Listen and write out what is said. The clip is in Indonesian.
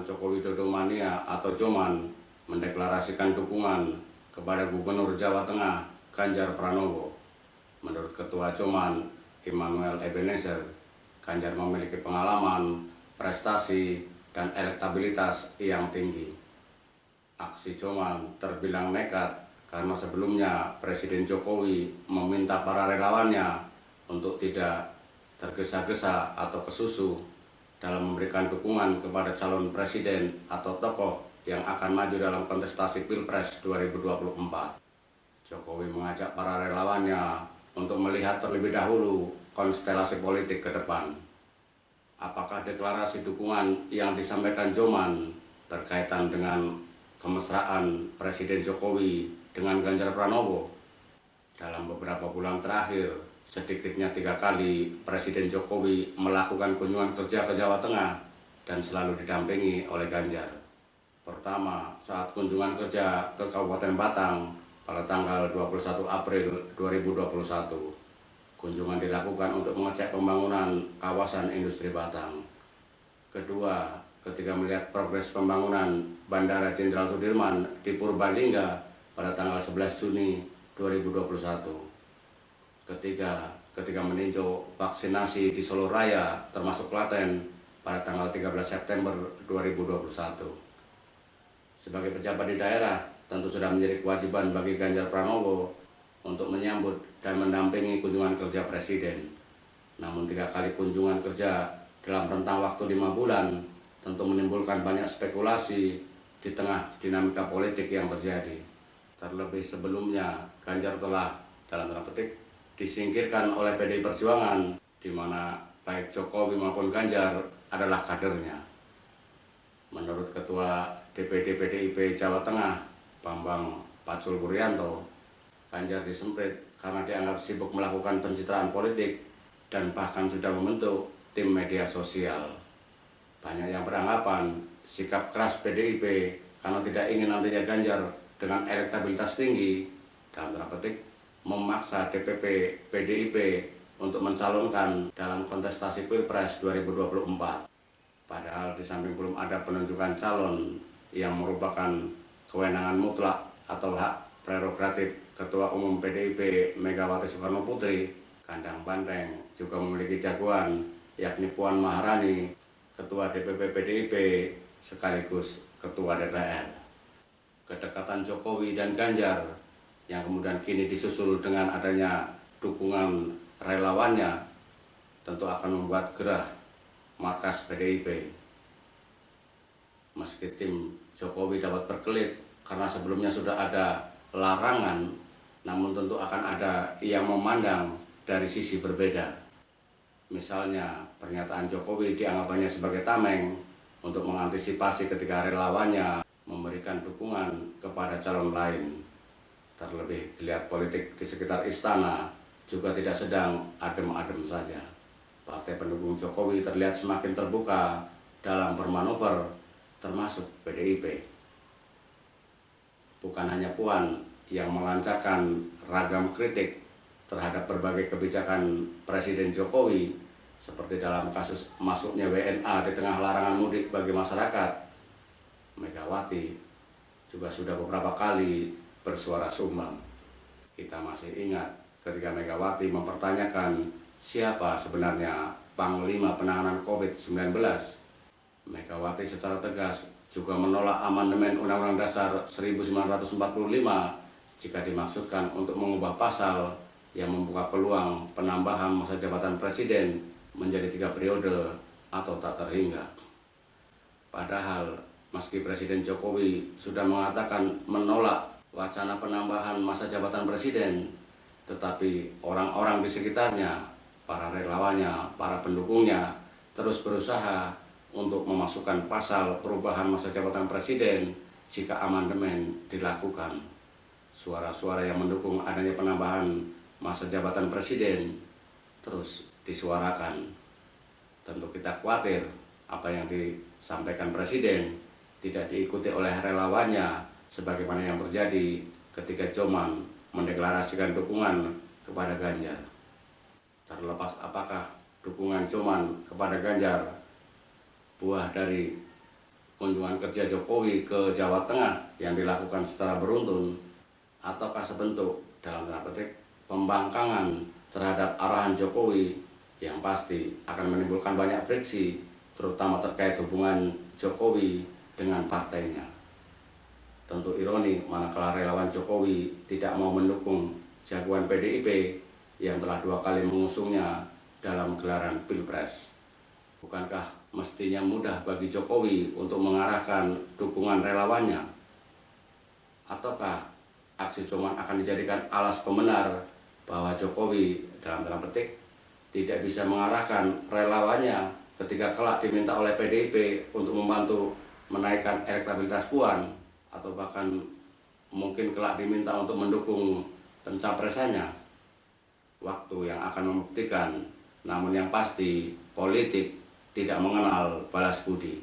Joko Widodo mania atau Joman mendeklarasikan dukungan kepada Gubernur Jawa Tengah Ganjar Pranowo. Menurut Ketua Joman Immanuel Ebenezer, Ganjar memiliki pengalaman, prestasi, dan elektabilitas yang tinggi. Aksi Joman terbilang nekat karena sebelumnya Presiden Jokowi meminta para relawannya untuk tidak tergesa-gesa atau kesusu dalam memberikan dukungan kepada calon presiden atau tokoh yang akan maju dalam kontestasi Pilpres 2024. Jokowi mengajak para relawannya untuk melihat terlebih dahulu konstelasi politik ke depan. Apakah deklarasi dukungan yang disampaikan Joman berkaitan dengan kemesraan Presiden Jokowi dengan Ganjar Pranowo? Dalam beberapa bulan terakhir, sedikitnya 3 kali Presiden Jokowi melakukan kunjungan kerja ke Jawa Tengah dan selalu didampingi oleh Ganjar. Pertama, saat kunjungan kerja ke Kabupaten Batang pada tanggal 21 April 2021. Kunjungan dilakukan untuk mengecek pembangunan kawasan industri Batang. Kedua, ketika melihat progres pembangunan Bandara Jenderal Sudirman di Purbalingga pada tanggal 11 Juni 2021. Ketiga, ketika meninjau vaksinasi di Solo Raya termasuk Klaten pada tanggal 13 September 2021. Sebagai pejabat di daerah, tentu sudah menjadi kewajiban bagi Ganjar Pranowo untuk menyambut dan mendampingi kunjungan kerja Presiden. Namun 3 kali kunjungan kerja dalam rentang waktu 5 bulan tentu menimbulkan banyak spekulasi di tengah dinamika politik yang terjadi. Terlebih sebelumnya, Ganjar telah dalam tanda petik disingkirkan oleh PDI Perjuangan, di mana baik Jokowi maupun Ganjar adalah kadernya. Menurut Ketua DPD PDIP Jawa Tengah, Bambang Pacul Puryanto, Ganjar disemprit karena dianggap sibuk melakukan pencitraan politik dan bahkan sudah membentuk tim media sosial. Banyak yang beranggapan sikap keras PDIP karena tidak ingin nantinya Ganjar dengan elektabilitas tinggi, dalam tanda petik, memaksa DPP PDIP untuk mencalonkan dalam kontestasi Pilpres 2024. Padahal di samping belum ada penunjukan calon yang merupakan kewenangan mutlak atau hak prerogatif Ketua Umum PDIP Megawati Soekarno Putri, kandang banteng juga memiliki jagoan, yakni Puan Maharani, Ketua DPP PDIP sekaligus Ketua DPR. Kedekatan Jokowi dan Ganjar yang kemudian kini disusul dengan adanya dukungan relawannya tentu akan membuat gerah markas PDIP. Meski tim Jokowi dapat berkelit karena sebelumnya sudah ada larangan, namun tentu akan ada yang memandang dari sisi berbeda. Misalnya, pernyataan Jokowi dianggapannya sebagai tameng untuk mengantisipasi ketika relawannya memberikan dukungan kepada calon lain. Terlebih geliat politik di sekitar istana juga tidak sedang adem-adem saja. Partai pendukung Jokowi terlihat semakin terbuka dalam bermanuver, termasuk PDIP. Bukan hanya Puan yang melancarkan ragam kritik terhadap berbagai kebijakan Presiden Jokowi, seperti dalam kasus masuknya WNA di tengah larangan mudik bagi masyarakat. Megawati juga sudah beberapa kali bersuara sumbang. Kita masih ingat ketika Megawati mempertanyakan siapa sebenarnya Panglima Penanganan COVID-19. Megawati secara tegas juga menolak amandemen Undang-Undang Dasar 1945 jika dimaksudkan untuk mengubah pasal yang membuka peluang penambahan masa jabatan presiden menjadi 3 periode atau tak terhingga. Padahal meski Presiden Jokowi sudah mengatakan menolak wacana penambahan masa jabatan presiden, tetapi orang-orang di sekitarnya, para relawannya, para pendukungnya terus berusaha untuk memasukkan pasal perubahan masa jabatan presiden jika amandemen dilakukan. Suara-suara yang mendukung adanya penambahan masa jabatan presiden terus disuarakan. Tentu kita khawatir apa yang disampaikan presiden tidak diikuti oleh relawannya sebagaimana yang terjadi ketika Joman mendeklarasikan dukungan kepada Ganjar. Terlepas apakah dukungan Joman kepada Ganjar buah dari kunjungan kerja Jokowi ke Jawa Tengah yang dilakukan secara beruntun, ataukah sebentuk dalam tanda petik pembangkangan terhadap arahan Jokowi yang pasti akan menimbulkan banyak friksi, terutama terkait hubungan Jokowi dengan partainya. Tentu ironi manakala relawan Jokowi tidak mau mendukung jagoan PDIP yang telah 2 kali mengusungnya dalam gelaran Pilpres. Bukankah mestinya mudah bagi Jokowi untuk mengarahkan dukungan relawannya? Ataukah aksi Coman akan dijadikan alas pembenar bahwa Jokowi dalam tanda petik tidak bisa mengarahkan relawannya ketika kelak diminta oleh PDIP untuk membantu menaikkan elektabilitas Puan, atau bahkan mungkin kelak diminta untuk mendukung pencapresannya? Waktu yang akan membuktikan, namun yang pasti politik tidak mengenal balas budi.